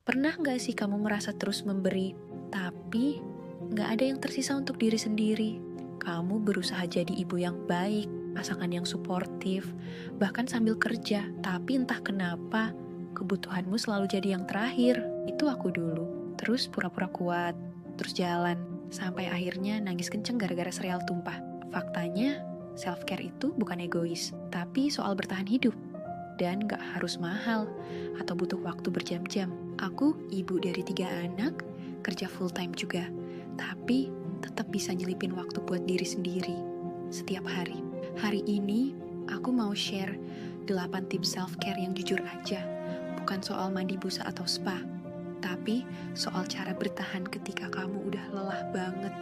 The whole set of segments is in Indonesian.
Pernah nggak sih kamu merasa terus memberi, tapi nggak ada yang tersisa untuk diri sendiri? Kamu berusaha jadi ibu yang baik, pasangan yang suportif, bahkan sambil kerja, tapi entah kenapa kebutuhanmu selalu jadi yang terakhir. Itu aku dulu. Terus pura-pura kuat, terus jalan, sampai akhirnya nangis kenceng gara-gara sereal tumpah. Faktanya, self-care itu bukan egois, tapi soal bertahan hidup. Dan gak harus mahal atau butuh waktu berjam-jam. Aku ibu dari 3 anak, kerja full time juga, tapi tetap bisa nyelipin waktu buat diri sendiri setiap hari. Hari ini aku mau share 8 tips self-care yang jujur aja. Bukan soal mandi busa atau spa, tapi soal cara bertahan ketika kamu udah lelah banget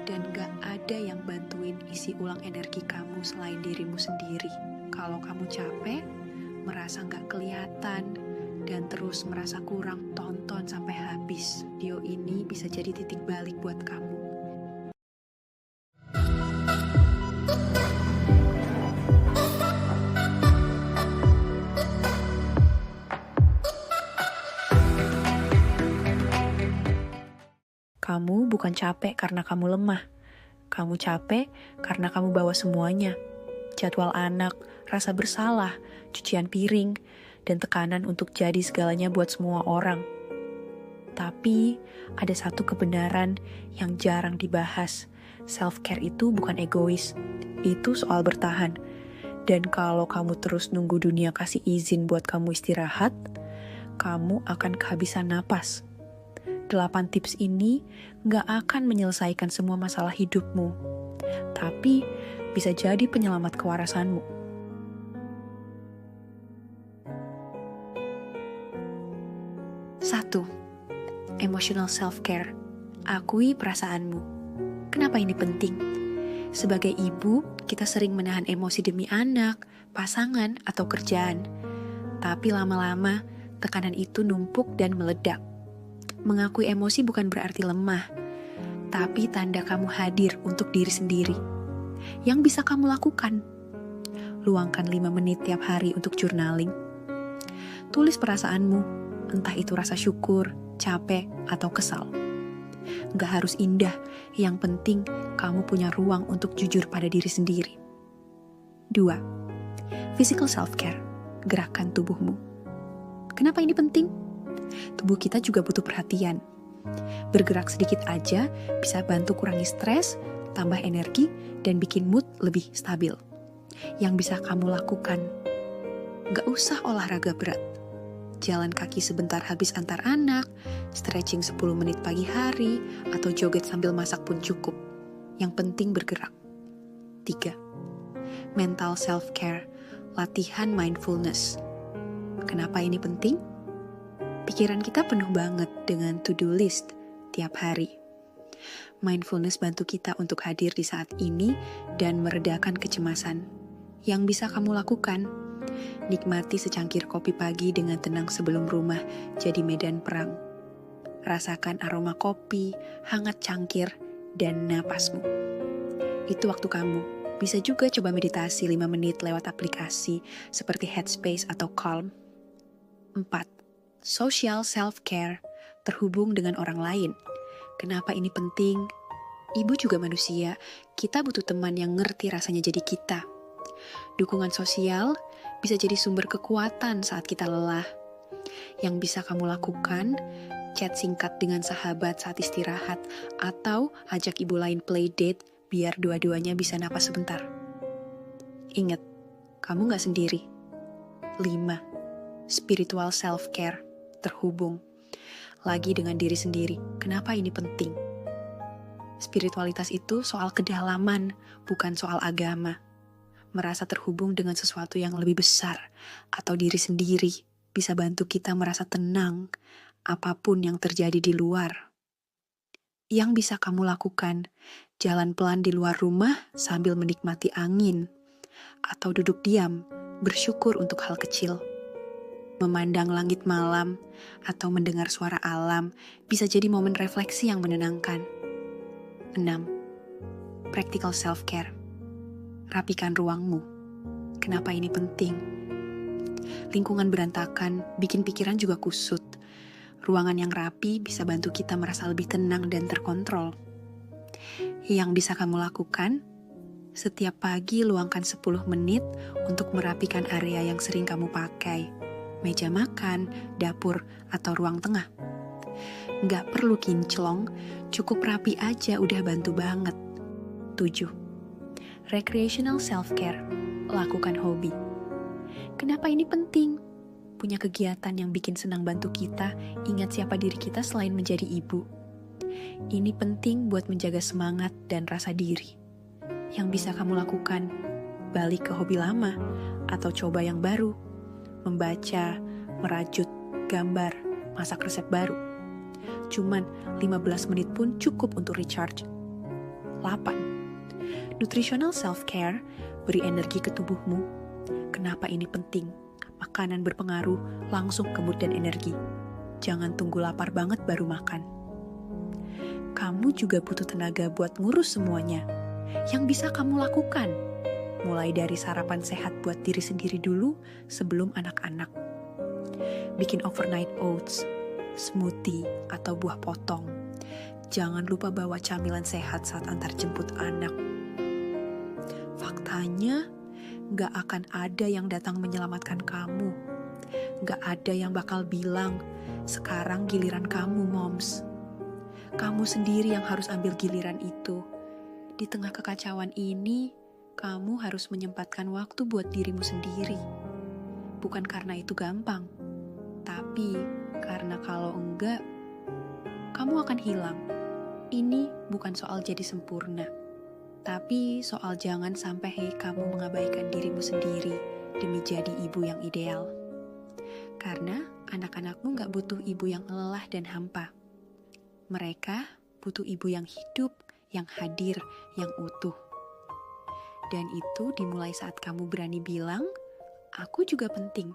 dan gak ada yang bantuin isi ulang energi kamu selain dirimu sendiri. Kalau kamu capek, merasa nggak kelihatan, dan terus merasa kurang, tonton sampai habis. Video ini bisa jadi titik balik buat kamu. Kamu bukan capek karena kamu lemah. Kamu capek karena kamu bawa semuanya. Jadwal anak, rasa bersalah, cucian piring, dan tekanan untuk jadi segalanya buat semua orang. Tapi ada satu kebenaran yang jarang dibahas. Self-care itu bukan egois. Itu soal bertahan. Dan kalau kamu terus nunggu dunia kasih izin buat kamu istirahat, kamu akan kehabisan napas. 8 tips ini gak akan menyelesaikan semua masalah hidupmu. Tapi bisa jadi penyelamat kewarasanmu. 1. Emotional self-care. Akui perasaanmu. Kenapa ini penting? Sebagai ibu, kita sering menahan emosi demi anak, pasangan, atau kerjaan. Tapi lama-lama, tekanan itu numpuk dan meledak. Mengakui emosi bukan berarti lemah, tapi tanda kamu hadir untuk diri sendiri. Yang bisa kamu lakukan, luangkan 5 menit tiap hari untuk journaling. Tulis perasaanmu, entah itu rasa syukur, capek, atau kesal. Gak harus indah, yang penting kamu punya ruang untuk jujur pada diri sendiri. 2. Physical self-care, gerakan tubuhmu. Kenapa ini penting? Tubuh kita juga butuh perhatian. Bergerak sedikit aja bisa bantu kurangi stres, tambah energi, dan bikin mood lebih stabil. Yang bisa kamu lakukan, gak usah olahraga berat. Jalan kaki sebentar habis antar anak, stretching 10 menit pagi hari, atau joget sambil masak pun cukup. Yang penting bergerak. 3. Mental self-care, latihan mindfulness. Kenapa ini penting? Pikiran kita penuh banget dengan to-do list tiap hari. Mindfulness bantu kita untuk hadir di saat ini dan meredakan kecemasan. Yang bisa kamu lakukan, nikmati secangkir kopi pagi dengan tenang sebelum rumah jadi medan perang. Rasakan aroma kopi, hangat cangkir, dan napasmu. Itu waktu kamu. Bisa juga coba meditasi 5 menit lewat aplikasi seperti Headspace atau Calm. 4. Social self-care, terhubung dengan orang lain. Kenapa ini penting? Ibu juga manusia, kita butuh teman yang ngerti rasanya jadi kita. Dukungan sosial bisa jadi sumber kekuatan saat kita lelah. Yang bisa kamu lakukan, chat singkat dengan sahabat saat istirahat, atau ajak ibu lain play date biar dua-duanya bisa napas sebentar. Ingat, kamu gak sendiri. 5. Spiritual self-care, terhubung lagi dengan diri sendiri. Kenapa ini penting? Spiritualitas itu soal kedalaman, bukan soal agama. Merasa terhubung dengan sesuatu yang lebih besar atau diri sendiri bisa bantu kita merasa tenang apapun yang terjadi di luar. Yang bisa kamu lakukan, jalan pelan di luar rumah sambil menikmati angin, atau duduk diam, bersyukur untuk hal kecil. Memandang langit malam atau mendengar suara alam bisa jadi momen refleksi yang menenangkan. 6. Practical self-care. Rapikan ruangmu. Kenapa ini penting? Lingkungan berantakan, bikin pikiran juga kusut. Ruangan yang rapi bisa bantu kita merasa lebih tenang dan terkontrol. Yang bisa kamu lakukan, setiap pagi luangkan 10 menit untuk merapikan area yang sering kamu pakai. Meja makan, dapur, atau ruang tengah. Nggak perlu kinclong, cukup rapi aja udah bantu banget. 7. Recreational self-care. Lakukan hobi. Kenapa ini penting? Punya kegiatan yang bikin senang bantu kita ingat siapa diri kita selain menjadi ibu. Ini penting buat menjaga semangat dan rasa diri. Yang bisa kamu lakukan, balik ke hobi lama atau coba yang baru. Membaca, merajut, gambar, masak resep baru. Cuman 15 menit pun cukup untuk recharge. 8. Nutritional self-care, beri energi ke tubuhmu. Kenapa ini penting? Makanan berpengaruh langsung ke mood dan energi. Jangan tunggu lapar banget baru makan. Kamu juga butuh tenaga buat ngurus semuanya. Yang bisa kamu lakukan, mulai dari sarapan sehat buat diri sendiri dulu sebelum anak-anak. Bikin overnight oats, smoothie, atau buah potong. Jangan lupa bawa camilan sehat saat antar jemput anak. Faktanya, gak akan ada yang datang menyelamatkan kamu. Gak ada yang bakal bilang, sekarang giliran kamu, moms. Kamu sendiri yang harus ambil giliran itu. Di tengah kekacauan ini, kamu harus menyempatkan waktu buat dirimu sendiri. Bukan karena itu gampang, tapi karena kalau enggak, kamu akan hilang. Ini bukan soal jadi sempurna, tapi soal jangan sampai kamu mengabaikan dirimu sendiri demi jadi ibu yang ideal. Karena anak-anakmu gak butuh ibu yang lelah dan hampa. Mereka butuh ibu yang hidup, yang hadir, yang utuh. Dan itu dimulai saat kamu berani bilang, aku juga penting.